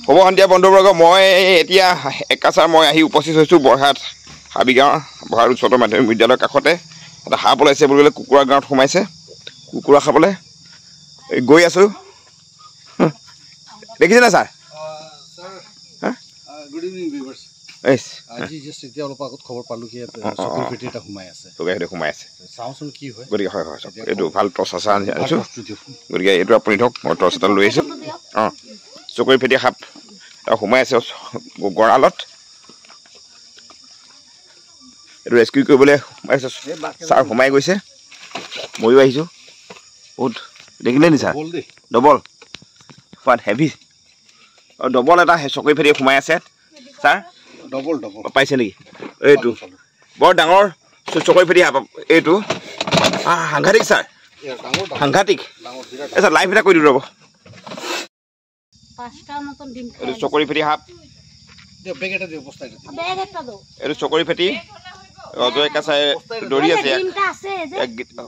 হ'ব সন্ধিয়া বন্ধুবৰ্গ মই এতিয়া একাচাৰ মই আহি উপস্থিত হৈছোঁ বৰহাট হাবিগাঁও বৰহাট উচ্চতৰ মাধ্যমিক বিদ্যালয়ৰ কাষতে এটা সাপ ওলাইছে বুলি ক'লে কুকুৰা গাঁৱত সোমাইছে কুকুৰা খাবলৈ গৈ আছোঁ দেখিছেনে ছাৰ গুড ইভিনিং ভিউৱাৰ্ছ আজি জাষ্ট এতিয়া অলপ আগত খবৰ পালোঁ কি চকুৰ পেটি এটা সোমাই আছে সোমাই আছে চাওঁচোন কি হয় গতিকে হয় এইটো ভাল টৰ্চ আছে আনিছোঁ গতিকে এইটো আপুনি ধৰক মই টৰ্চ এটা লৈ আহিছোঁ অঁ চকুৰি ফেটি সাপ সোমাই আছে গঁৰালত এইটো ৰেস্কিউ কৰিবলৈ সোমাইছে ছাৰ সোমাই গৈছে ময়ো আহিছোঁ বহুত দেখিলে নি ছাৰ ডবল হোৱাট হেভি অঁ ডবল এটা চকুৰি ফেটি সোমাই আছে ছাৰ ডবল পাইছে নেকি এইটো বৰ ডাঙৰ চকুৰি ফেটি সাপ এইটো সাংঘাতিক ছাৰ সাংঘাতিক এই ছাৰ লাইভ এটা কৰি দিওঁ ৰ'ব এইটো চকুৰি ফেটি সাপ এইটো চকুৰি ফেটি অজয় কাছাই দৌৰি আছে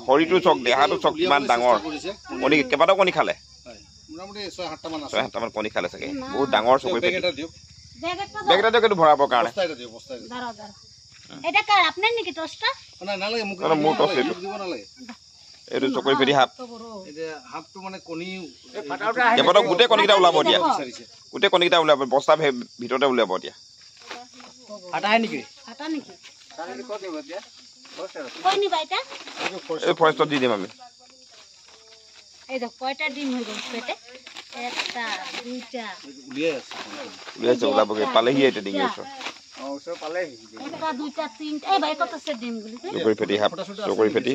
শৰীৰটো চক দেহাটো চক কিমান ডাঙৰ কণী কেইবাটাও কণী খালে 6-7টামান কণী খালে চাগে বহুত ডাঙৰ চকুৰি ফেটি বেগ এটা দিয়ক এইটো ভৰাবৰ কাৰণে মোৰ টৰ্চ এইটো চকুৰি ফেটি সাপ কেইবাটাও গোটেই কণীকেইটা ওলাব এতিয়া গোটেই কণীকেইটা ওলাব বস্তা ভিতৰতে উলিয়াব এতিয়া এই ফৰেষ্টত দি দিম আমি উলিয়াইছে ওলাবগৈ পালেহি এতিয়া ডিঙিৰ ওচৰত চকুৰি ফেটি সাপ চকুৰি ফেটি